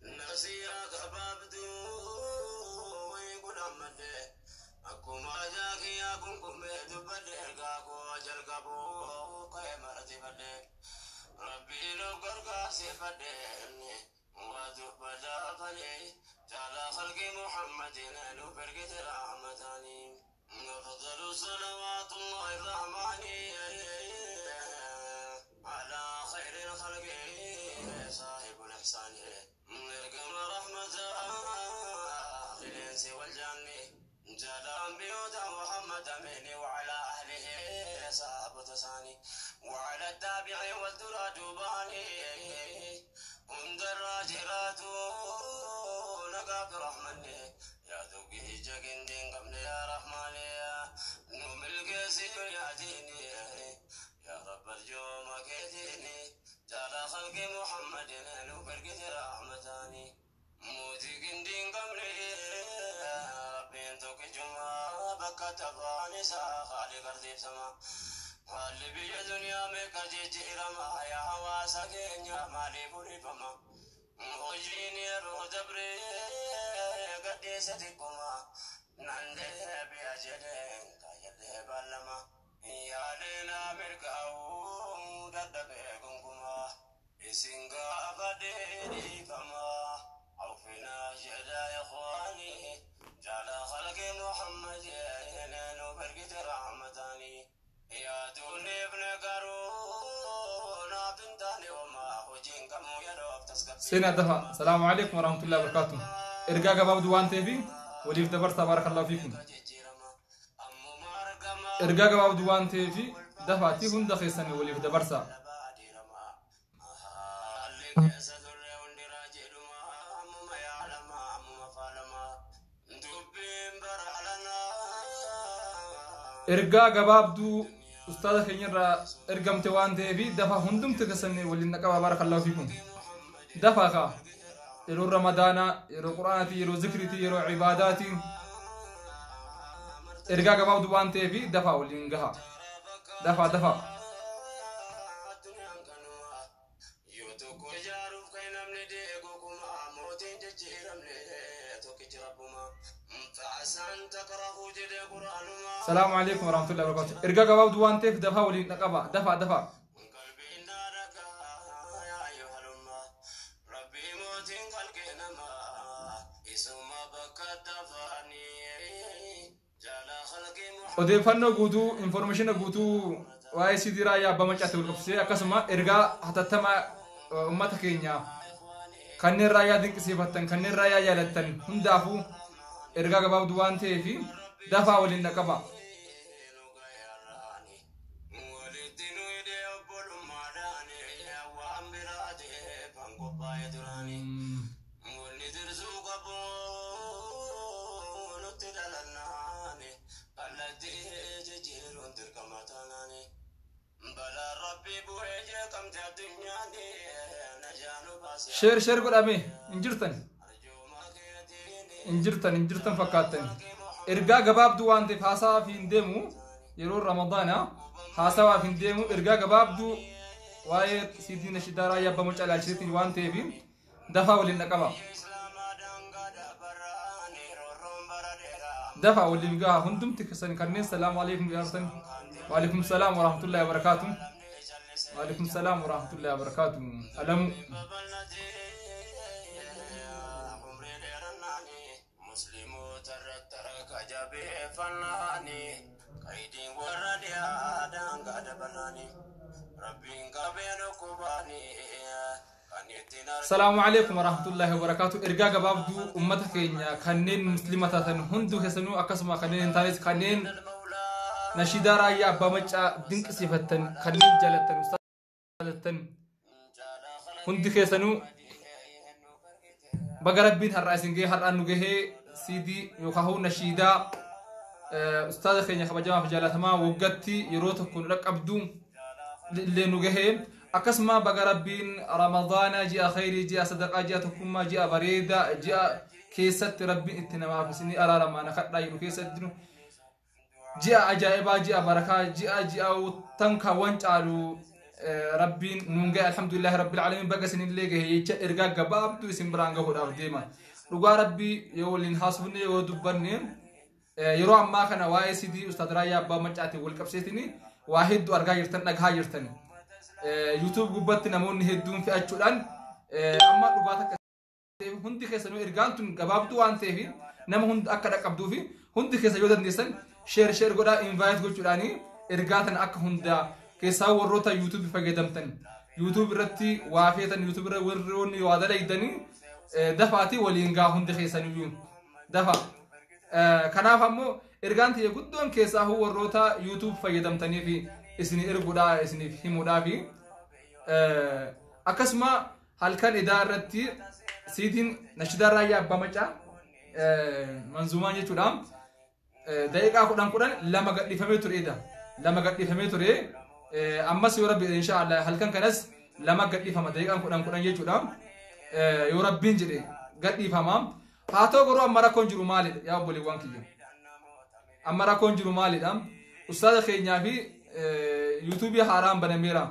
نسيرك بابدو ويقول أمده أكما جاكي أكنكم بدبدك أكو جلقبو قيمة بدك ربي لو قرقاسي فدني وذبدا فلي تعالى خلق محمد نالو برقة رحمتاني أفضل صلوات الله الرحمن على خير الخلق صاحب الإحسان نرقم رحمة الإنس والجن جلال بيوت محمد أمين وعلى أهله صاحب تساني وعلى التابع والدراد باني انظر راجرات نقاب رحمني يا ذوقه جاكين دين قبل يا رحماني نوم القاسي يا ديني يا رب الجوم كيديني تعالى خلق محمد نالو برقة رحمتاني موتي قندين قبلي ربي انتوك الجمعة بكا تفاني خالق ارضي سما واللي بي دنيا ميكا جيجي رما يا حواسا كينيا مالي بولي فما وجيني روح دبري قدي ستكما نندي بيا جدين كايلي بالما يا لينا مركاو ددبيكمكما إسنقا فديني فما عوفنا جدا يا إخواني جعل خلق محمد ينالو برقة رحمتاني يا دوني ابن قارون بنتاني وما وجين كمو يروب تسقط سينا دفع. السلام عليكم ورحمة الله وبركاته. إرجاء قباب دوان تيفي وليف دبر تبارك الله فيكم. إرجاء قباب دوان تيفي دفعتي هون دخيسني وليف دبر سا. إرجاء قباب دو أستاذ خيرا إرجام توان تيفي دفع هندم تكسني ولي نكوا بارك الله فيكم. دفع خا يرو رمضان يرو قرآنتي يرو ذكرتي يرو عباداتي إرجاء قباب دوان تيفي دفع ولي نجها دفع السلام عليكم ورحمة الله وبركاته. إرجاء قباب دوان تيف دفع ولي نقبا دفع odeeffannoo guutuu information guutuu waa'ee sidii raayyaa abbaa maccaatti wal qabsiisee akkasuma ergaa hatattamaa uummata keenya kanneen raayyaa dinqisiifattan kanneen raayyaa jaalattan hundaafuu ergaa gabaabduu waan ta'eef dafaa waliin dhaqaba. شير قول أمي إنجرتن فكاتن إرجع جباب دو عند فاسا في ندمو يرور رمضان حاسا في ندمو إرجع جباب دو وايد سيدي نشدارا يا بموج على شريتي وان تبي دفع ولين نكما دفع ولين جا هندم تكسن كرني السلام عليكم يا رسول وعليكم السلام ورحمة الله وبركاته وعليكم السلام ورحمة الله وبركاته ألم السلام عليكم ورحمة الله وبركاته. إرجع جباب دو أمتك إنيا خنين مسلمة هندو كسنو أكسما خنين تايز خنين نشيدارا يا بمجا دينك صفتن خنين جالتن هندو كسنو بقرب بين هالرئيسين هالرأنو جه سيدي يخاهو نشيدا أستاذ خيني خبجما في جالتما وقتي يروتكون لك أبدو اللي نجهين أكسما بقربين رمضان جاء خيري جاء صدقة جاء تكما جاء بريدة جاء كيست ربي اتنما في سني أرى لما نخد رايو كيست دنو جاء أجائبا جاء بركة جاء وتنكا وانجالو ربين نونجا الحمد لله رب العالمين بقى سنين لقى هي إرجع جباب تو اسم برانجا هو داو ديما رجع ربي يقولين حاسبني يودبرني يروح ما كنا واي سي دي أستاذ رايا بمجاتي والكبسيتني واحد أرجع يرتن نجها يرتن يوتيوب جبتنا مون هدون في أشلان أما رجعتك هندي كسنو إرجعن تون جباب تو عن تهين نم هند أكره كبدو في هندي كسر يودن نيسن شير قدا إنفايت قول شلاني إرجعتن أك هندا كيسا وروتا يوتيوب فجدمتن يوتيوب رتي وافيتن يوتيوب وروني وهذا ليدني دفعتي ولينجا هند كيسانو يوم دفع كنا فهمو إرجعتي يقدون كيسا هو وروتا يوتيوب فجدمتني في إسني إرجودا إسني في مودا في أكسما هل كان إدارتي سيدين نشدار رايا بمجا منظومة يجودام دقيقة أخذنا كوران لما قد يفهمي تريدا لما قد يفهمي تري أما سيورب إن شاء الله هل كان كناس لما قد يفهم دقيقة أخذنا كوران يجودام يورب بينجري قد يفهمام هاتو قرو أمرا كونجرو مالي يا أبولي وانكي أمرا كونجرو مالي دام أستاذ خينيا في يوتيوبي حرام بنميرا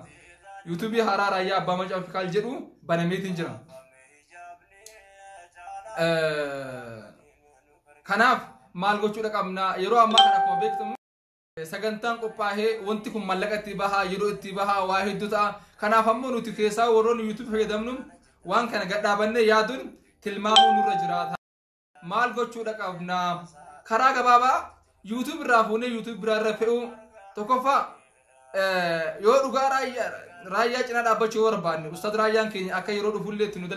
يوتيوبي حرام رايا بمجا في كالجرو بنميتين جرام kanaaf maal gochuudha qabna yeroo amma kana akkuma beektamu sagantaan qophaa'ee wanti kun mallaqa itti bahaa yeroo itti bahaa waa hedduu ta'a kanaaf ammoo nuti keessaa warroonni YouTube fayyadamnu waan kana gadhaabannee yaaduun tilmaamuu nurra jiraata maal gochuudha qabna karaa gabaabaa YouTube irraa fuunee YouTube biraa irra fe'uu tokkoffaa yoo dhugaa raayyaa cinaa dhaabbachuu barbaanne ustaad raayyaan keenya akka yeroo dhufullee itti nu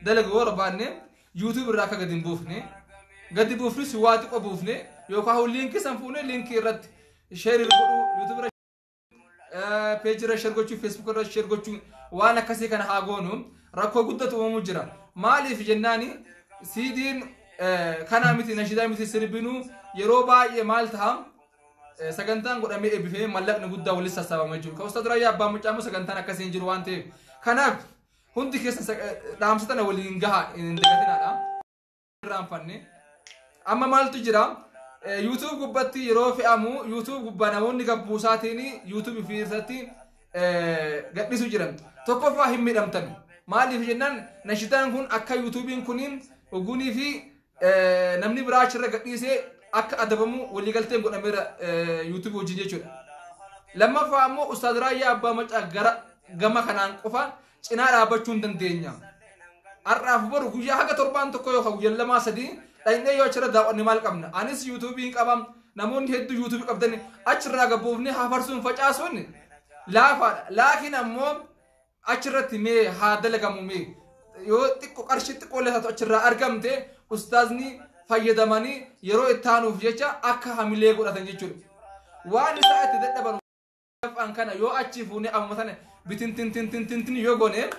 dalagu barbaanne YouTube irraa akka gadi hin buufne gadi buufne si waa xiqqoo buufne yookaan liinkii san fuune liinkii irratti share godhu YouTube irra page irra share gochuu Facebook irra share gochuu waan akkasii kana haa goonu rakkoo guddatu uumuu jira maaliif jennaani CD'n kana miti nashidaa miti sirbinu yeroo baay'ee maal ta'a sagantaan godhamee eebbifamee mallaqni guddaa walitti sassaabamee jiru ka ustaad raayyaa abbaa mucaamu sagantaan akkasii hin jiru waan ta'eef kanaaf hundi keessa dhaamsatana waliin gahaa hin dagatinaadha irraanfanne amma maaltu jira YouTube gubbatti yeroo fe'amu YouTube gubbaa namoonni gabbuusaatiin YouTube fi irratti gadhiisu jiran tokkoffaa hin miidhamtan maaliif jennaan nashitaan kun akka YouTubein kuniin ogunii fi namni biraa achirra gadhiisee akka adabamu waliigalteen godhameera YouTube wajjin jechuudha lammaffaa ammoo ustaad raayyaa abbaa macaa gara gama kanaan qofa cinaa dhaabbachuu hin dandeenya har'aaf boru guyyaa haga torbaan tokko yookaan guyyaa lamaa sadii dhaynee yoo achirra daawwanne maal qabna anis YouTubein qabam namoonni hedduu YouTube qabdan achirraa gabbuufne haa farsuun facaasuun laafaadha laakiin ammoo achirratti mee haa dalagamu mee yoo xiqqoo qarshii xiqqoo leesatu achirraa argamte ustaazni fayyadamanii yeroo ittaanuuf jecha akka hamilee godhatan jechuudha waan isaa itti dadhaban afaan kana yoo achi fuune amma sana bitintintintintin yoo gone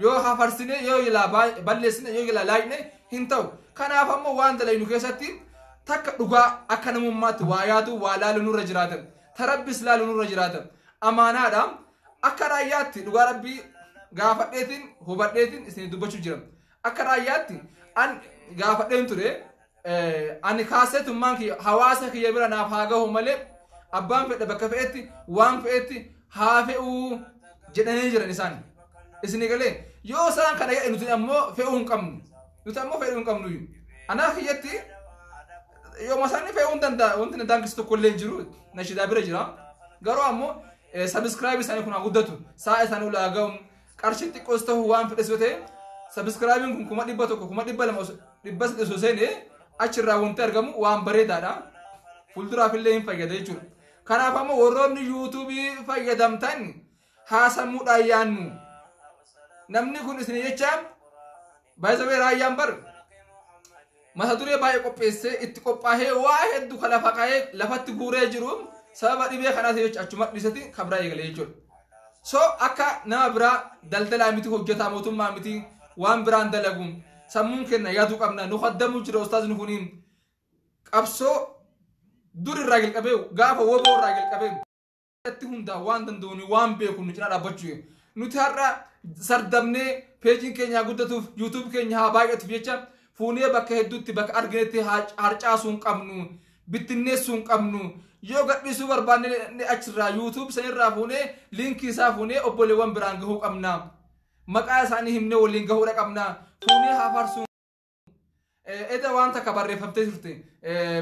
yoo hafarsine yoo ilaa balleessine yoo ilaa laayne hin ta'u kanaaf ammoo waan dalaynu keessatti takka dhugaa akka namummaatti waa yaatu waa laalu nurra jiraatan tarabbis laalu nurra jiraatan amaanaadha akka raayyaatti dhugaa rabbii gaafadheetiin hubadheetiin isin dubbachuu jiran akka raayyaatti an gaafadheen ture ani kaasetummaan kiyya hawaasa kiyya bira naaf haa gahu malee abbaan fedha bakka fe'etti waan fe'etti haa fe'uu jedhanii jiran isaan isin galee yoo isaan kana jedhe nuti ammoo fe'uu hin qabnu nuti ammoo fe'uu hin qabnu anaaf kiyyatti yoo masaanii fe'uu hin danda'a wanti na daangis tokko illee jiru nashidaa bira jira garuu ammoo subscribe isaanii kun haa guddatu saa isaanii ulaa ga'u qarshii xiqqoos ta'uu waan fedhes yoo ta'e subscribe kun 100 200 200 osoo seene achirraa wanti argamu waan bareedaadha fuulduraaf illee hin fayyada jechuudha kanaaf ammoo warroonni YouTube fayyadamtan haasamuudhaan yaannu namni kun isin jecha baay'ee raayyaan bar mata duree baay'ee qopheessee itti qophaahee waa hedduu kala faqaa'ee lafatti guuree jiru sababa dhibee kanaas jecha achuma dhisati kabraa eegalee jechuudha so akka nama biraa daldalaa miti hojjetaa mootummaa miti waan biraan dalagu sammuun kenna yaaduu qabna nu qaddamuu jira ustaazni kuniin qabsoo dur irraa jalqabee gaafa woboo irraa jalqabee itti hundaa waan danda'uun waan beeku nu cinaa dhaabbachuu nuti har'a sardamnee peejiin keenya guddatuuf YouTube keenya haa baay'atuuf jecha fuunee bakka hedduutti bakka arginetti harcaasuu hin qabnu bittinneessuun qabnu yoo gadhiisuu barbaanne achirraa YouTube sanirraa fuunee linkii isaa fuunee obboleewwan biraan gahuu qabna maqaa isaanii himnee waliin gahuudha qabna fuunee haa farsuun eda waan takka barreeffamtee turte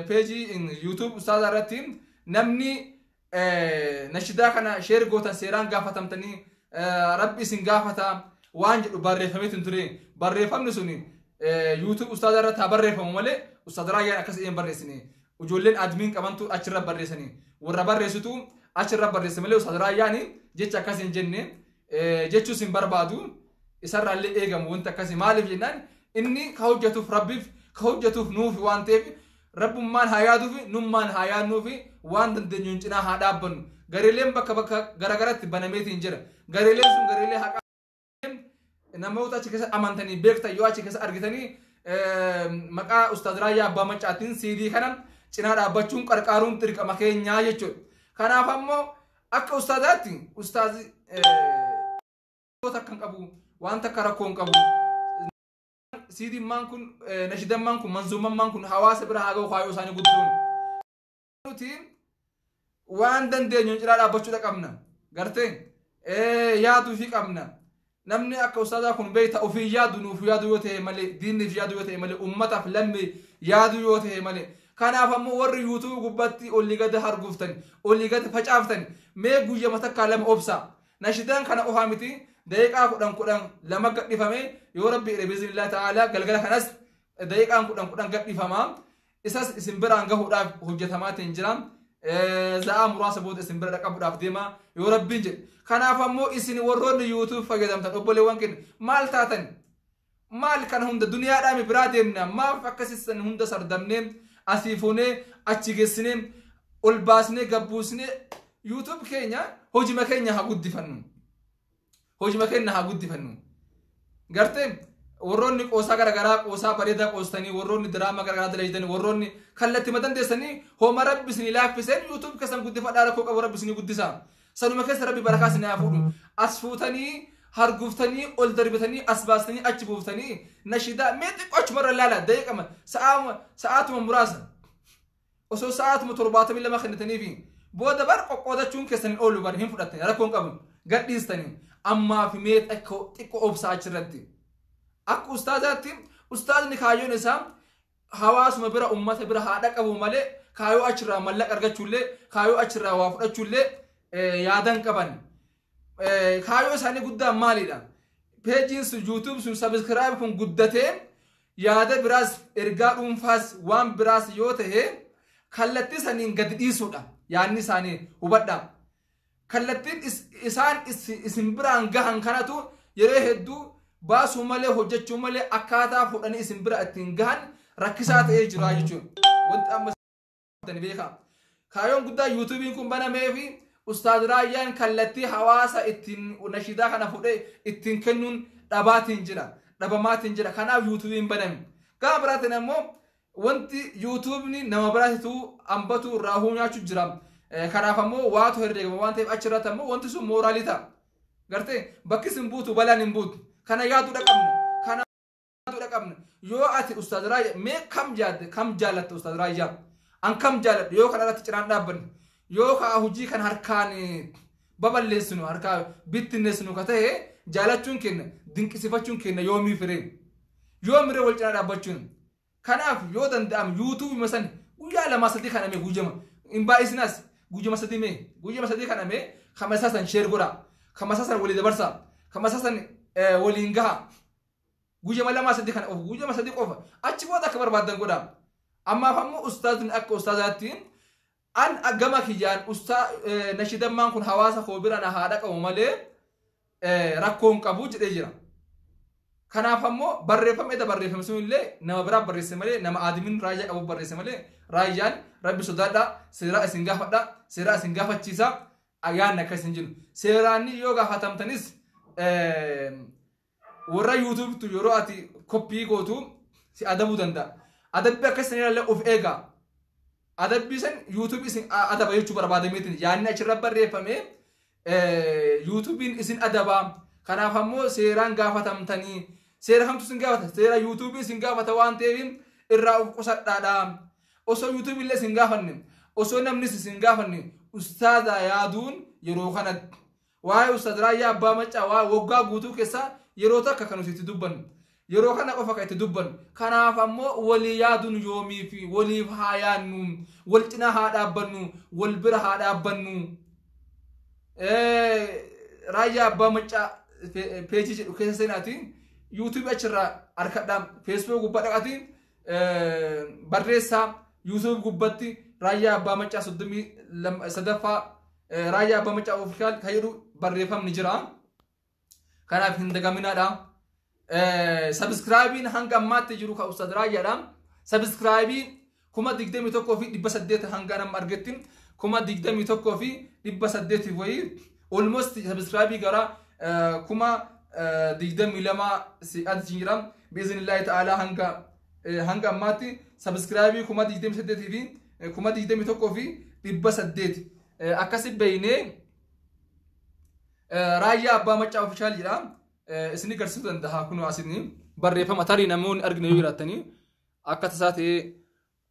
peejii YouTube ustaaza irratti namni nashidaa kana sheer gootan seeraan gaafatamtanii rabbi isin gaafata waan jedhu barreeffamee ture barreeffamni suni YouTube ustaaza irratti haa barreeffamu malee ustaaza raayyaan akkas een barreessine ujoolleen admin qabantu achirra barreessanii warra barreessitu achirra barreesse malee ustaaza raayyaan jecha akkas hin jenne jechuus hin barbaadu isarraallee eegamu wanta akkasii maaliif jennaan inni ka hojjetuuf rabbiif ka hojjetuuf nuuf waan ta'eef rabbummaan haa yaaduuf nummaan haa yaadnuuf waan dandeenyuun cinaa haa dhaabbannu gareeleen bakka garagaratti banameetiin jira gareeleen sun gareelee haqa namoota achi keessa amantanii beektan yoo achi keessa argitanii maqaa ustaaz Raayyaa Abbaa Maccaatiin CD kana cinaa dhaabbachuun qarqaaruun dirqama keenyaa jechuudha. Kanaaf ammoo akka ustaazaatti ustaazi takkan qabu waan takka rakkoon qabu CD maan kun nashidammaan kun manzuumammaan kun hawaasa bira haa ga'u kaayoo isaanii guddoon. Nuti waan dandeenyuun cinaa dhaabbachuudha qabna gartee yaaduu fi qabna. namni akka ustaadaa kun beeyta ofii yaadu nuuf yaadu yoo ta'e malee diinniif yaadu yoo ta'e malee ummataaf lammii yaadu yoo ta'e malee kanaaf ammoo warri YouTube gubbatti olii gad harguuftan olii gad facaaftani mee guyyama takkaa lama obsa nashidaan kana ofaa miti daqiiqaa 10 lama gadhifame yoo rabbi ire biiznillaahi ta'ala galgala kanas daqiiqaan 10 gadhifamaa isas isin biraan gahuudhaaf hojjetamaatiin jira za'a muraasa booda isin bira dhaqabuudhaaf deema yoo rabbiin jedhe kanaaf ammoo isin warroonni YouTube fayyadamtan obboleewwan keenya maal taatan maal kana hunda duniyaadhaan biraa deemna maaf akkasisan hunda sardamnee asiifunee achi geessinee ol baasnee gabbuusnee YouTube keenya hojima keenya haa guddifannu gartee warroonni qoosaa garagaraa qoosaa bareedaa qoostanii warroonni diraama garagaraa dalaydanii warroonni kallatti madandeessanii hooma rabbi isin laaffiseen YouTube keessan guddifadhaa rakkoo qabu rabbi isin guddisaa sanuma keessa rabbi barakaa isin haa fuudhu as fuutanii harguuftanii ol darbitanii as baastanii achi buuftanii nashidaa mee xiqqoo achumarra ilaala daqiiqama sa'aatuma muraasa osoo sa'aatuma 72 kennitanii fi booda bar qoqqoodachuun keessan oolu bar hin fudhattanii rakkoon qabu gadhiistanii ammaa fi mee xiqqoo obsaa achirratti akka ustaazaatti ustaazni kaayyoon isaa hawaasuma bira ummata bira haadha qabu malee kaayoo achirraa mallaqa argachuullee kaayoo achirraa waa fudhachuullee yaadan qaban kaayoo isaanii guddaan maalidha peejiin sun YouTube sun subscribe kun guddatee yaada biraas ergaa dhuunfaas waan biraas yoo ta'e kallattii saniin gad dhiisuudha yaadni isaanii hubadha kallattiin isaan isin biraan gahan kanatu yeroo hedduu baasuu malee hojjechuu malee akkaataa fudhanii isin bira ittiin gahan rakkisaa ta'ee jira jechuudha wanti amma beekaa kaayoon guddaa YouTubein kun banamee fi ustaaz Raayyaan kallattii hawaasa ittiin nashidaa kana fudhee ittiin kennuun dhabamaatiin jira kanaaf YouTubein baname gama biraatiin ammoo wanti YouTubein nama biraatitu ambatu raahuu nyaachuu jira kanaaf ammoo waatu herreegama waan ta'eef achirratti ammoo wanti sun mooraalii ta'a gartee bakki isin buutu balaan hin buutu kana yaadu dhaqabna yoo ati ustaaz Raayyaa mee kam jaalatte ustaaz Raayyaa an kam jaaladhe yoo kana irratti ciraan dhaabbanne yoo ka hojii kan harkaan baballeessinu harkaa bittinneessinu ka ta'e jaalachuun kenna dinqisifachuun kenna yoomii fireen yoo miree wal cinaa dhaabbachuun kanaaf yoo danda'am YouTube masan guyyaa 2-3 kaname gujama in baay'isinaas gujama 3 kaname kamasasan share godha kamasasan walii dabarsa kamasasan waliin gaha gujama 2-3 kan of gujama 3 qofa achi booda akka barbaadan godha amma fammu ustaazin akka ustaazaatti an agama kiyaan nashidammaan kun hawaasa koo bira na haadha qabu malee rakkoon qabu jedhee jira kanaaf ammoo barreeffame sun illee nama biraa barreesse malee nama aadimiin Raayyaa qabu barreesse malee Raayyaan rabbi sodaadha seeraa isin gaafadha seeraa isin gaafachiisa ayyaanni akkas hin jiru seeraanni yoo gaafatamtanis warra YouTube tu yeroo ati koppii gootu si adabuu danda'a adabbii akkas illee of eegaa adabbii san YouTube isin adaba jechuu barbaadameetiin yaanni achirra barreeffame YouTubein isin adabaa kanaaf ammoo seeraan gaafatamtanii seera kamtu isin gaafata seera YouTube isin gaafata waan ta'eef irraa of qusadhaadha osoo YouTube illee sin gaafanne osoo namni sin gaafanne ustaada yaaduun yeroo kanatti waa'ee ustaad Raayyaa Abbaa Maccaa waa waggaa guutuu keessa yeroo takka kan nuti itti dubbannu yeroo kana qofa kan itti dubbannu kanaaf ammoo walii yaaduun yoomii fi waliif haa yaannu wal cinaa haa dhaabbannu wal bira haa dhaabbannu Raayyaa Abbaa Maccaa peejii jedhu keessa seenaatiin YouTube achirraa harkadhaan Facebook gubbaa dhaqaatiin barreessaa YouTube gubbatti Raayyaa Abbaa Maccaa 33ffaa Raayyaa Abbaa Maccaa official kan jedhu barreeffamni jira. Kanaaf hin dagaminaadha. Subscribe hanga ammaatti jiru ka Ustaad Raayyaadha. Subscribe 21,800 hanga nama argattin 21,800 wayii almost subscribe gara 22 si adjiram biiznillaahi ta'ala hanga ammaatti subscribe 28 fi 21,800 akkasi beeyne Raayyaa Abbaa Maccaa official jedha isini garsiisuu danda'a kunoo asini barreeffama tarii namoonni argina yoo jiraatanii akka tasaa ta'ee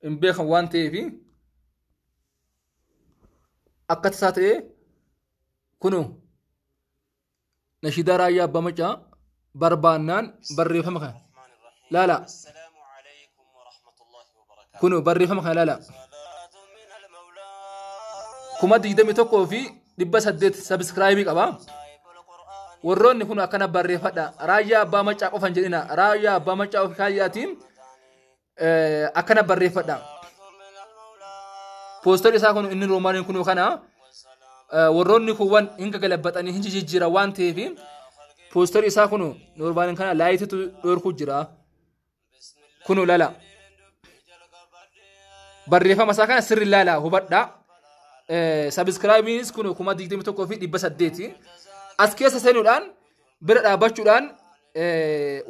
hin beekan waan ta'eef akka tasaa ta'ee kunoo nashidaa Raayyaa Abbaa Maccaa barbaannaan barreeffama kana laala kunoo barreeffama kana laala 21,800 subscribe qaba warroonni kun akkana barreeffadha Raayyaa Abbaa Maccaa qofan jedhina Raayyaa Abbaa Maccaa of kaayaatiin akkana barreeffadha poster isaa kun inni roomaaniin kun kana warroonni kuwwan hinga galabbatanii hin jijjiira waan ta'eef poster isaa kun roomaaniin kana laayititu dhorku jira kun lala barreeffama isaa kana sirri lala hubadha subscribers kun 21,800 as keessa seenuudhaan bira dhaabachuudhaan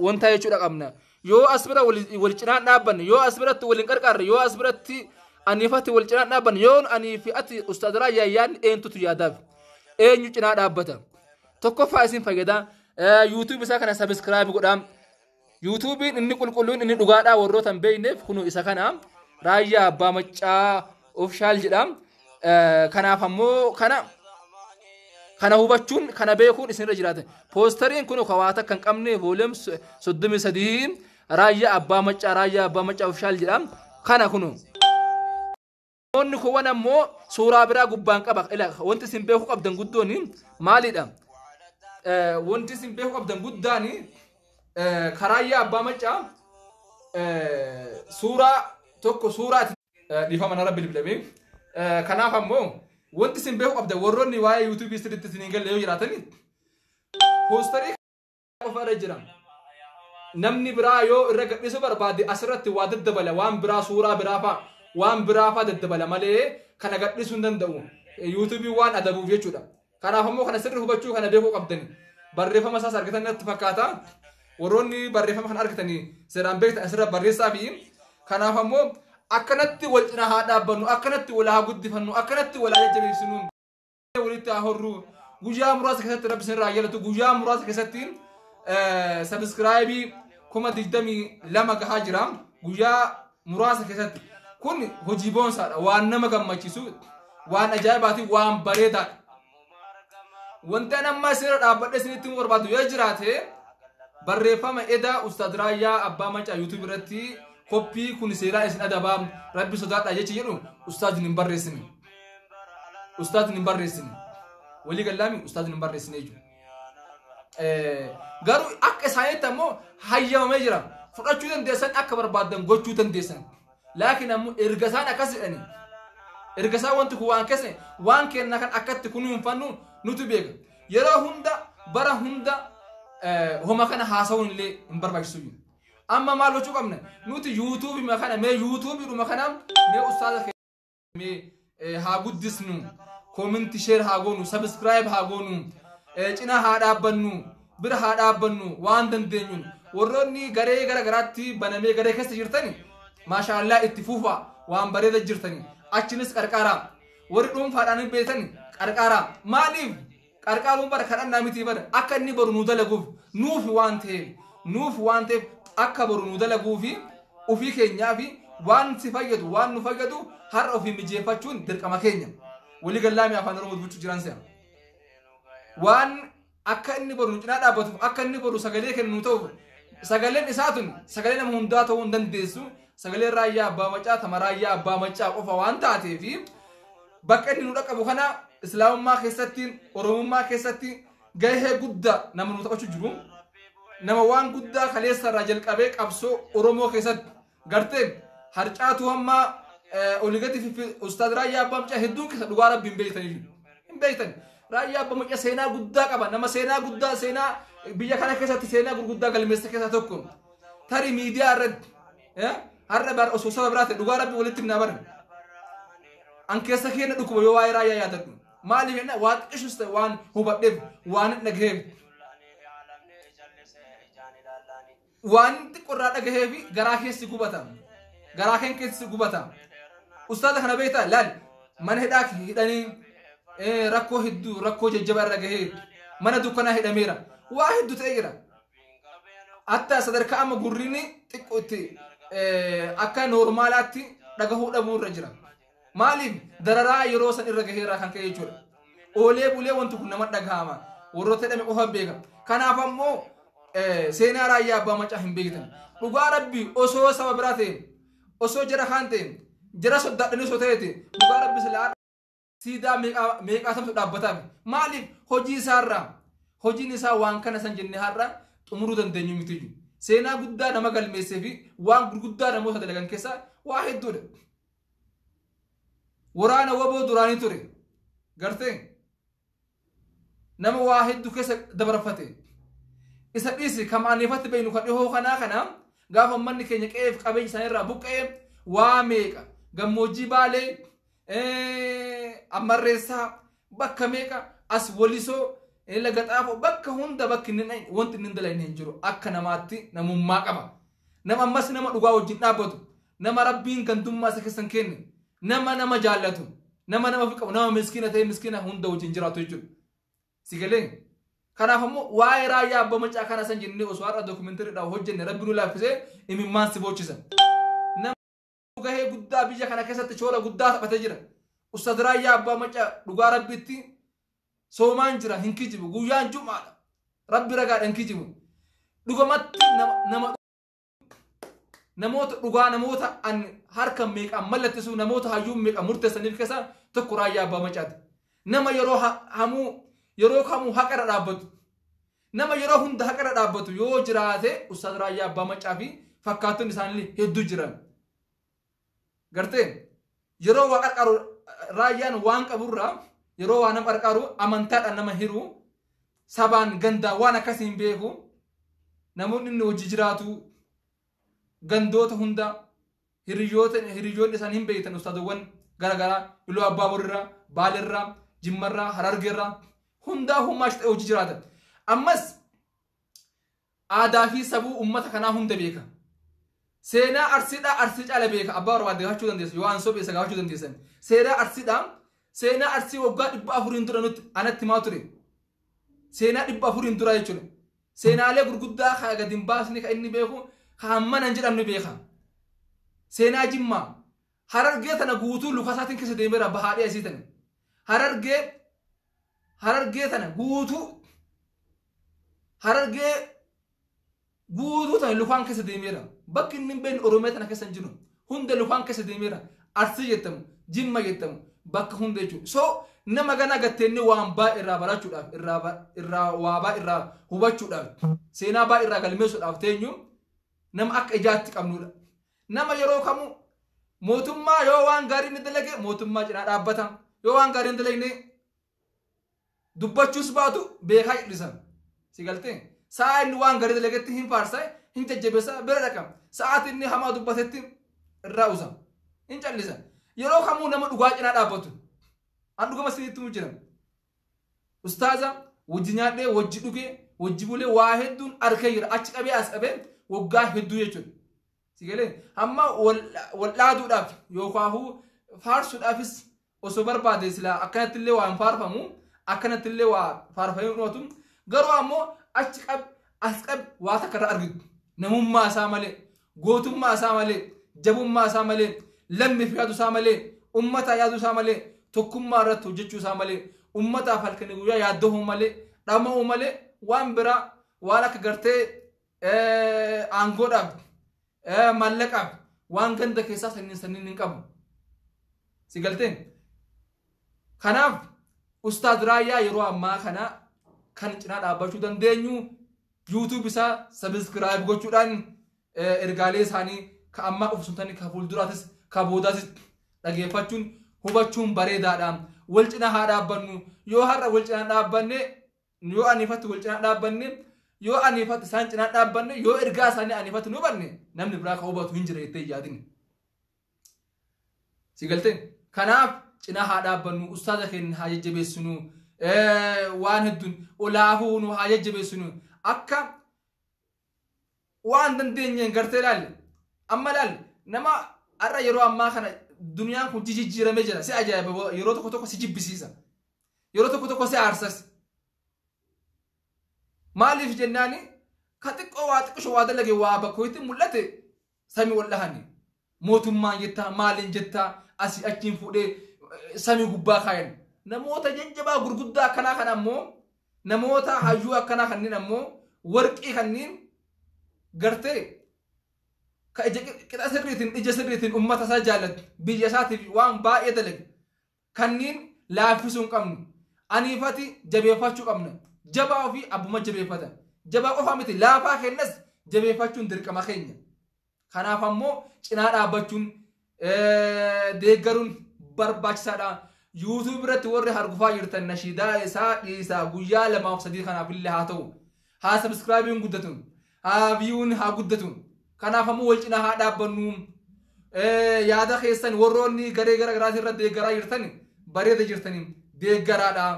wanta jechuudha qabna yoo as bira wal cinaan dhaabbanne yoo as biratti wal hin qarqarre yoo as biratti aniifatti wal cinaan dhaabbanne yoo aniifi ati Ustaad Raayyaan eentutu yaadaaf eenyu cinaa dhaabbata tokkoffaa isin fayyada YouTube isaa kana subscribe godhaa YouTube inni qulqulluun inni dhugaadhaa warroota hin beekneef kun isa kana Raayyaa Abbaa Maccaa official jedha kanaaf ammoo kana hubachuun kana beekuun isinirra jiraate poosteriin kun kawaata kan qabne volume 33 Raayyaa Abbaa Maccaa official jedha kana kun onni kuwan ammoo suuraa biraa gubbaan qaba ila wanti isin beeku qabdan guddoon maalidha wanti isin beeku qabdan guddaani Raayyaa Abbaa Maccaa suuraa tokko suuraa dhifama na rabbi bilbilame kanaaf ammoo wanti isin beeku qabdan warroonni waa'ee YouTube sirriitti isin galle yoo jiraatani poosterii qofaadha jira namni biraa yoo irra gadhiisu barbaade asirratti waa daddabala waan biraa suuraa biraa fa'a waan biraa fa'a daddabala malee kana gadhiisuu hin danda'u YouTube waan adabuuf jechuudha kanaaf ammoo kana sirri hubachuu kana beekuu qabdani barreeffama isaas argatan natti fakkaata warroonni barreeffama kana argatanii seeraan beektan asirra barreessaa fi kanaaf ammoo akkanatti wal cinaa haa dhaabbannu akkanatti wal haa guddifannu akkanatti wal haa jajjabeessinu walitti haa horru guyyaa muraasa keessatti rabbi isin raayyalatu guyyaa muraasa keessatti subscribe 22,000 gahaa jira guyyaa muraasa keessatti kun hojii boonsaadha waan nama gammachiisu waan ajaa'ibaati waan bareedaadha wanta nama sirra dhaabbadhe isinitti barbaadu yoo jiraate barreeffama edaa Ustaad Raayyaa Abbaa Maccaa YouTube irratti koppii kun seeraa isin adabaa rabbi sodaadha jechi jedhu ustaadin hin barreessine walii gallaami ustaadin hin barreessine jechuudha garuu akka isaaniitti ammoo hayyamamee jira fudhachuu dandeessan akka barbaadan gochuu dandeessan laakiin ammoo erga isaan akkas jedhani erga isaan wanti kun waan keessa waan kenna kan akkatti kun hin fannu nuti beeka yeroo hunda bara hunda homa kana haasawuun illee hin barbaachisu amma maal gochuu qabna nuti YouTube makana mee YouTube dhuma kana mee ustaada mee haa guddisnu comment share haa goonu subscribe haa goonu cina haa dhaabbannu bira haa dhaabbannu waan dandeenyuun warroonni garee garaatti banamee garee keessa jirtani maashaallah itti fuufa waan bareeda jirtani achinis qarqara warri dhuunfaadhaan beetani qarqara maaliif qarqaaruun bara kadhannaa miti bara akka inni boru nu dalaguuf nuuf waan ta'eef akka boru nu dalaguu fi ofii keenyaa fi وان سفيد وان نفيدو هر في مجيفتشون درك مكينيا ولي قلامي أفان رمض بوتشو جرانسيا وان أكني برو نجنا دابتو أكني برو سجلي كن نوتو سجلين إساتون سجلين مهنداتو وندن ديسو سجلين رايا بامجا تمرايا بامجا أوفا وان تاتي في بكني نورك أبو خنا إسلام ما خسرتين أروم ما خسرتين جايه جدا نمن نتوقع جروم نموان جدا خليص الرجال كابيك أبسو أرومو خسرت قرتين هرجعتوا هما أوليغتي في أستاذ رايا بامجا هدوك دوارا بيمبيتني بيمبيتني رايا بامجا سينا جدا كبا نما سينا جدا سينا بيجا كنا خسرت سينا جدا كلمة خسرت توكم ثري ميديا رد هر بار أسوسا برات دوارا بيولتي نابر أنك سكين دوكو يواي رايا يادركم مالي بينا وات إيش استوان هو بدب وان نجهب وان تقرأ نجهب في جراحين سكوبتا جراحين كيس سكوبتا أستاذ هنا بيتا لا من هداك هداني ركو هدو ركو جبار نجهب من دوكنا هدا ميرا واحد دو تيجرا حتى صدر كام غوريني تكوتي أكا نورمالاتي نجهو دمور رجلا مالي دررا يروسن الرجهيرا كان كيجور أولي بولي وانتو كنا مدعاما وروتة دم أوها بيجا كان أفهمو سينا رايا بامجا هم بيجتن لقى ربي أسوأ سببراتين أسوأ جرحانتين جرح صدق دنيس وتهتين لقى ربي سلار سيدا ميك أسم تدابتام مالي هجي سارا هجي نسا وان كان سنجن نهارا تمرودن دنيو متيجو سينا قدا نما قال ميسفي وان قدا نمو هذا لكن كيسا واحد دول ورانا وابو دراني توري قرتين نما واحد دكيس دبرفتي إسحبيسي كمان نفت بينو كده خنا قاف من كي نكيف قبل سنة ربك واميكا جموجي بالي أمرسا بك ميكا أسوليسو إلا قطعه بك هوندا بك نين وانت نندلين هنجرو أكنا ماتي نمو ماكما نما مس نما دعوة جنا بدو نما ربين كنتم ما سكسن كين نما جالتو نما فيك نما مسكينة تي مسكينة هوندا وجنجراتو يجرو سيكلين كنا فمو واي رايا بمجا كنا سنجنني وسوار دوكيومنتري دا هوجن ربنا لا فسه إمي مان سبوچسن نم وجهه قدا بيجا كنا كسرت شورا قدا بتجرا أستاذ رايا بمجا لغا ربيتي سومان جرا هنكي جبو غيان جمعة ربي رجع هنكي جبو لغا مات نموت لغا نموت أن هركم ميك أملت تسو نموت هجوم ميك أمرت سنيف كسا تكرايا بمجا نما يروح همو yeroo kamu haqara dhaabbatu nama yeroo hunda haqara dhaabbatu yoo jiraate ustaad raayyaa abbaa macaa fi fakkaatonni isaanii hedduu jiran garteen yeroo waa qarqaru raayyaan waan qaburraa yeroo waa nama qarqaru amantaadhaan nama hiru sabaan gandaa waan akkasiin beeku namoonni inni hojii jiraatu gandoota hunda hiriyoonni isaan hin beektan ustaadowwan garagaraa iluu abbaa borirraa baalirraa jimmarraa harargeerraa هندا هم ماشت أوجي جرادا أمس آدافي سبو أمة كنا هندا بيكا سينا أرسيد على بيكا أبار وادي هاشو دنديس يوان سو بيسا هاشو دنديسن سينا أرسي وقت إبقى فورين درا نت أنا تماتوري سينا إبقى فورين درا يجون سينا عليه برجودا خا قديم باس نك إني بيكو خامن أنجر أمني بيكا سينا جمّا هررجع تنا قوتو لوكاساتين كيس ديميرا بحاري أزيتن هررجع تنا قوتو تنا لوكان كيس ديميرا بكين من بين أوروميت أنا كيس أنجنو هند لوكان كيس ديميرا أرسي يتم جمّا يتم بك هند يجو سو نما غنا غتني وامبا إرابا چودا إرا وابا إرا هوبا چودا سينا با إرا غلميسو داف تينيو نم أك إجات كامنودا نما يرو كامو موتوما يو وان غاري ندلگه موتوما جنا دابتا يو وان غاري ندلگني دبچوس باتو بيخاي لسان سيغلتين ساين وان غاري ندلگتي هين فارساي هين تجبسا بردكم ساعات اني هما دبتتين الراوزا ان جلسا يرو كامو نما دغا جنا دابتو أنا كم سنين تمجرم أستاذا وجنادة وجدوكي وجبولي واحد دون أركير أشك أبي أسأبه وقاه هدو يجون سيقولين أما ولا دو داف يوقعه فارس دافس وصبر بعد إسلا أكنت اللي وان فارفمو أكنت اللي وفارفيون نوتم قروا أمو أشك أب أسأب واتكرر أرجع نمو ما سامله قوتم ما سامله jabummaa isaa malee lammiif yaadu isaa malee ummata yaadu isaa malee tokkummaa irratti hojjechuu isaa malee ummataaf halkanii guyyaa yaaddoo malee dhama'uu malee waan biraa waan akka gartee aangoodhaaf mallaqaaf waan ganda keessaa sanniin hin qabu si galteen kanaaf ustaad Raayyaa yeroo ammaa kana kan cinaa dhaabbachuu dandeenyu YouTube isaa subscribe gochuudhaan ergaalee isaanii ka ammaa ufsumtanii ka fuulduraatis ka boodaatis dhageeffachuun hubachuun bareedaadha wal cinaa haa dhaabbannu yoo har'a wal cinaa dhaabbanne yoo aniifatti wal cinaa dhaabbanne yoo aniifatti isaan cinaa dhaabbanne yoo ergaa isaanii aniifatti nu hubanne namni biraa ka hubatu hin jira jettee yaadin si galteen kanaaf cinaa haa dhaabbannu ustaaza keenya haa jajjabeessinu waan hedduun olaafuu nu haa jajjabeessinu akka waan dandeenyeen gartee laalle amma laalle nama har'a yeroo ammaa kana duniyaan kun jijjiiramee jira si ajaa'iba yeroo tokko si jibbisiisa yeroo tokko si aarsas maaliif jennaani ka xiqqoo waa xiqqisho waa dalage waa bakkoitti mul'ate samii wal dhahani mootummaan jettaa maaliin jettaa asii achiin fuudhee samii gubbaa kaayan namoota jajjabaa gurguddaa akkanaa kan ammoo namoota hayyuu akkanaa kanneen ammoo warqii kanneen gartee ka qixa sirriitiin ija sirriitiin ummata isaa jaallatu biyya isaatiif waan baay'ee dalage kanneen laaffisuu hin qabnu aniifati jabeeffachuu qabna jabaa ofii abbuma jabeeffata jabaa qofaa miti laafaa kennas jabeeffachuun dirqama keenya kanaaf ammoo cinaa dhaabbachuun deeggaruun barbaachisaadha YouTube irratti warri hargufaa jirtan nashiidaa isaa dhiisaa guyyaa 2-3 kanaaf illee haa ta'u haa subscribe guddatu haa viewun haa guddatu kanaaf ammoo wal cinaa haa dhaabbannu yaada keessan warroonni garee garaatii irratti deeggaraa jirtan bareeda jirtanii deeggaraadha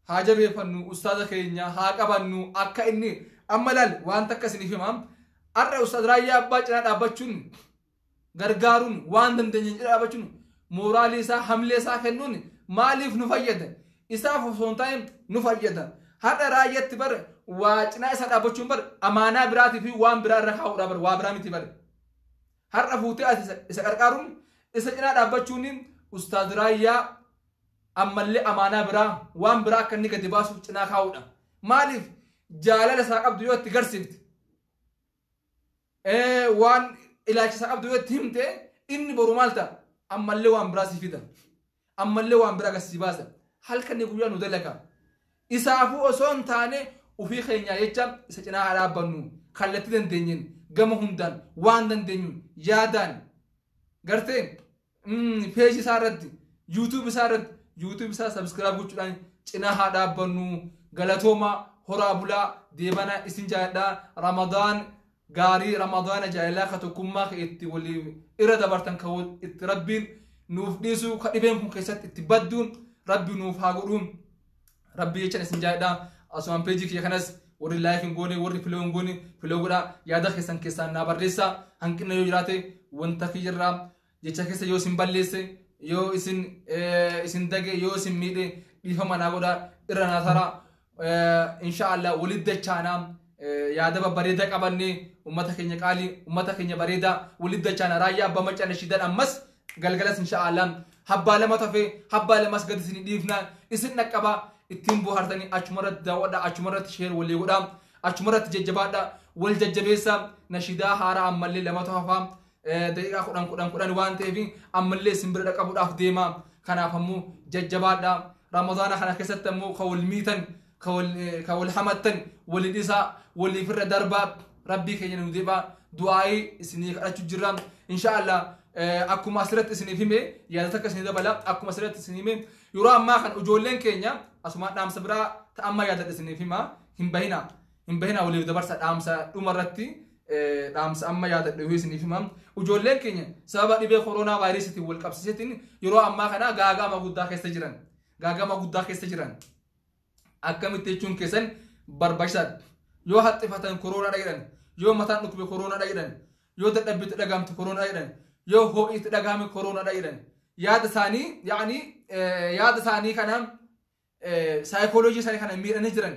haa jabeeffannu ustaaza keenya haa qabannu akka inni amma laal waan takka isiniif himaa har'a ustaad Raayyaa abbaa cinaa dhaabbachuun gargaaruun waan dandeenye cinaa dhaabbachuun mooraalii isaa hamlee isaa kennuun maaliif nu fayyada isaaf osoo hin taane nu fayyada har'a Raayyaatti bar waa cinaa isaa dhaabbachuun bar amaanaa biraatii fi waan biraa irra kaa'uudha bar waa biraa miti bar har'a fuutee ati isa qarqaaruun isa cinaa dhaabbachuun ustaad Raayyaa ammallee amaanaa biraa waan biraa akka inni gadi baasuuf cinaa kaa'uudha maaliif jaalala isaa qabdu yoo itti garsiifte waan ilaalcha isaa qabdu yoo itti himte inni boru maal ta'a ammallee waan biraa si fida ammallee waan biraa gadi baasa halkan guyyaa nu dalaga isaafuu osoo hin taane ufii keenyaa jecha isa cinaa haa dhaabbannu kallattii dandeenyeen gama hundaan waan dandeenyuun yaadaan gartee peeji isaa irratti YouTube isaa irratti YouTube isaa subscribe gochuudhaan cinaa haa dhaabbannu galatooma horaa bulaa deebana isin jaalladhaa Ramadaan gaarii Ramadaana jaalala ka tokkummaa ka itti waliif irra dabartan ka itti rabbiin nuuf dhiisuu ka dhibeen kun keessatti itti badduun rabbi nuuf haa godhuun rabbi jechan isin jaalladhaa asumaan peejii kiyya kanas warri like hin goone warri follow hin goone follow godhaa yaada keessan keessaan naa barreessaa hanqina yoo jiraate wanta kiyyarraa jecha keessa yoo isin balleesse yoo isin dage yoo isin miidhe dhiifama naa godhaa irra naa taraa inshallah walid dachaanaa yaada babbareeda qabannee ummata keenya qaalii ummata keenya bareeda walid dachaana Raayyaa abbaa macaa nashiidaan ammas galgalas inshallah habbaa lama tafee habbaa lamas gadi isin dhiifna isin dhaqqaba ittiin buhartanii achumarratti daawwadha achumarratti share walii godhaa achumarratti jajjabaadha wal jajjabeessa nashiidaa haaraa ammallee lama tafaa daqiiqaa 10 waan ta'eef ammallee isin bira dhaqqabuudhaaf deema kanaaf ammoo jajjabaadha Ramadaana kana keessatti ammoo ka wal miitan ka wal hamattan walid isaa waliif irra darbaa rabbii keenya nu deebaa du'aa'ii isinii kadhachuu jirra inshallah akkuma asirratti isiniif hime yaada takka isinii dabala akkuma asirratti isinii hime yeroo ammaa kan ijoolleen keenya asuma dhaamsa biraa ta'amma yaada isiniif hima hin bahina waliif dabarsa dhaamsa dhumarratti dhaamsa amma yaada dhahuu isiniif hima ijoolleen keenya sababa dhibee koronaa vaayirasiitiin wal qabsiisetiin yeroo ammaa kana gaagama guddaa keessa jiran akkamitti jechuun keessan barbaachisaadha yoo haxxifatan koronaa dhagidhan yoo mataan dhukkube koronaa dhagidhan yoo dadhabbiitti dhagaamte koronaa dhagidhan yoo ho'iitti dhagaame koronaa dhagidhan yaada isaanii kana saayikooloojii isaanii kana miidhamee jiran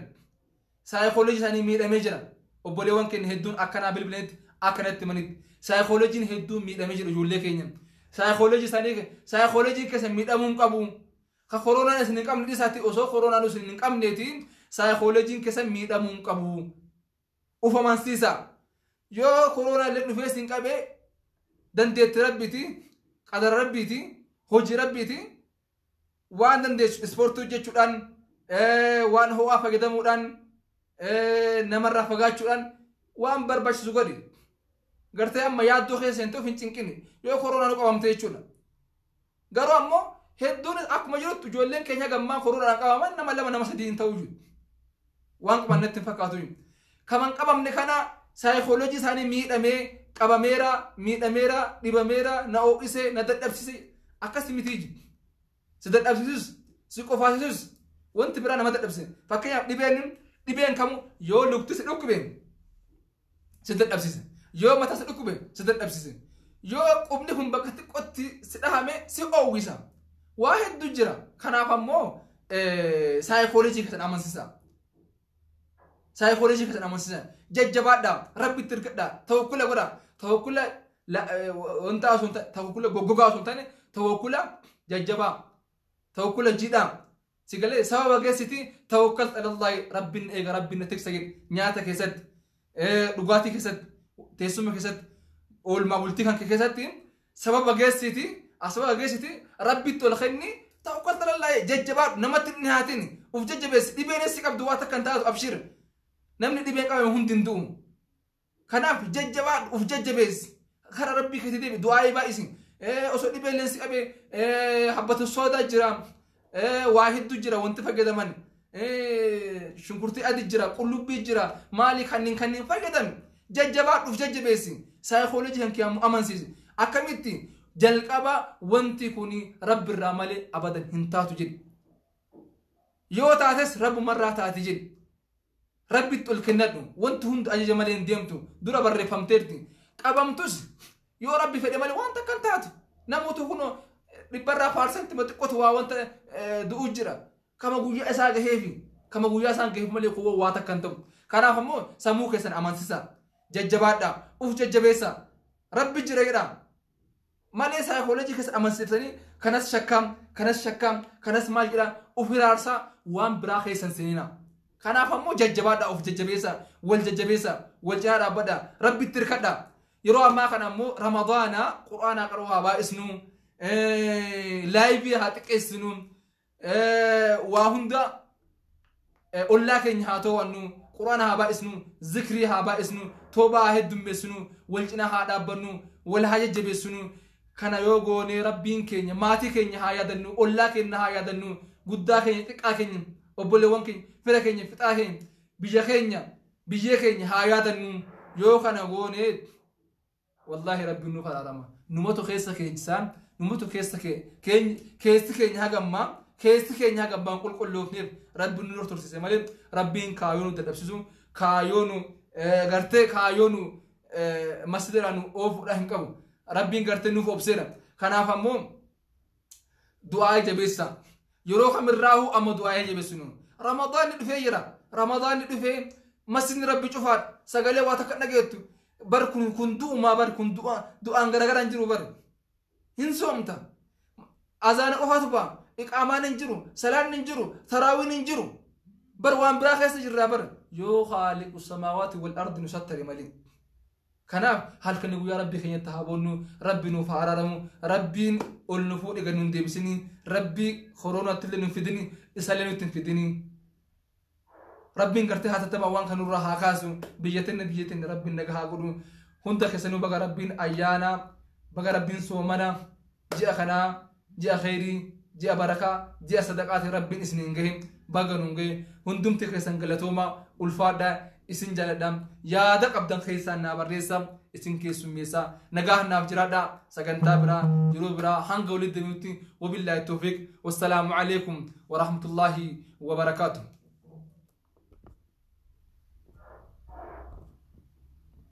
saayikooloojii isaanii miidhamee jiran obboleewwan keenya hedduun akkanaa bilbileetti أكنت مني سايكولوجين هدو ميدا مجر جولة كينيا سايكولوجي سانيك سايكولوجي كسم ميدا مقابو كورونا نسنين كم ندي ساتي أوسو كورونا نسنين كم نتين سايكولوجين كسم ميدا مقابو وفمان سيسا يو كورونا اللي نفسين كابي دندي تربيتي قدر ربيتي هوجي ربيتي وان دندي سبورتو جيتشودان وان هو أفقدمودان نمر فقاتشودان وان بربش زغدي غرتي أما يادو خيسنتو فينشينكيني يو كورونا نقو أمتى يشولا غرو أمو هدون أكما جرت جولين كينيا غما كورونا نقاوما نما لما نما سدين توجود وان كمان نتفقاتوين كمان قبام نكنا سايكولوجي ساني ميدامي قباميرا ميداميرا ديباميرا ناوئسي نددبسي أكاسي متيجي سددبسيس سيكوفاسيس وانت برانا ما تدبسي فكيا ديبين كمو يو لوكتس لوكبين سددبسيس يو متى سدكوبين سددبسيس يو قبنكم بكت قطي سدهامي سي اوويسا واحد دجرا كنا فمو سايكولوجي كتن امانسيسا سايكولوجي كتن امانسيسا ججبادا ربي تركدا توكل غدا توكل لا وانت اسون توكل غوغا اسون تاني توكل ججبا توكل جيدا سيغلي سبب غسيتي توكلت على الله ربي نتكسجن نياتا كيسد دغاتي كيسد تيسوم كيسد اول ما قلتي كان كيسد سبب غسيتي اسباب غسيتي ربي تلخني توكلت على الله ججبا نمت نهاتني وفججبس ديبينسي قب دواتك كنت ابشر نمني ديبين قام هندين دوم كناف ججبا وفججبس خر ربي كتدي دعاء بايسين اسو ديبينسي قبي حبه الصودا جرام واحد جرا وانت فقدمن شنكرتي ادي جرا قلوبي جرا مالي كنين فقدم ججبا وفججبس سايكولوجي هنكي امانسي اكميتي جلقبا وانتي كوني رب الرامل ابدا هنتاتو جد يو تاتس رب مرة تاتي جد ربي تقول كندو وانت هند اجي جمالين ديمتو دورا بري فمترتي قبمتوس يو ربي في جمالي وانت كنتاتو نموتو كنو ربرا فارسنت متقوتوا وانت دو اجرا كما غويا اساغ هيفي كما غويا سان كيف ملي كو واتا كنتم كانا فمو سمو كسن امانسيسا ججبادا اوف ججبيسا ربي جريرا مالي سايكولوجي كس امانسيتني كناس شكام كناس مالجرا اوفيرارسا وان براخي سنسينا كانا فمو ججبادا اوف ججبيسا والججبيسا والجارا بدا ربي تركدا يرو ما كان مو رمضان قران قروا با اسنو لايفي هاتقسنو واهندا اولاكن هاتو ونو قران هابا اسنو ذكري هابا اسنو توبا هدم بسنو والجنا هادابنو والحاجه جبسنو كان يوغوني ربين كينيا ماتي كينيا هايادنو اولاكن هايادنو غدا كينيا تقاكن وبلوان كينيا فركينيا فتاهين بيجي كينيا هايادنو يو كان غوني والله ربي نو فرارما نموتو خيسك انسان نموتو كيسك كينيا هاغما كيسك كينيا هاغما قلقلوفنيف ربي نور ترسيسه مالين ربين كايونو تدبسسو كايونو غرتي كايونو مسدرانو اوف دهنكو ربين غرتي نو فوبسينا كانا فمو دعاء جبيسا يرو خمراهو اما دعاء جبسنو رمضان دفيرا رمضان دفي مسن ربي شوفات سغالي واتكنغيتو بر كن دو ما بر كن دعاء غرغران جرو بر هنسومتا اذان اوفاتبا اقامان نجرو سلام نجرو تراوي نجرو بر وان براخيس جرا بر يو خالق السماوات والارض نستر ملين كناف هل كن يا ربي خين تهابونو ربي نو فارارمو ربي اولنفو دغنون ديبسني ربي كورونا تلن فدني اسالن تنفدني ربي غرتي هاتتما وان كنو راها كاسو بيتن ربي نغا غدو هونتا خسنو بغا ربي ايانا بغا ربي سومنا جاء خنا جاء خيري جاء بركه جاء صدقات ربي اسنين غيم بغنونغي هندم تكسن غلطوما الفادا اسن جلدام يا دق ابدن خيسان نابريسم اسن كيسميسا نغاه نافجرادا سغنتا برا يرو برا هانغولي دميتي وبالله التوفيق والسلام عليكم ورحمه الله وبركاته.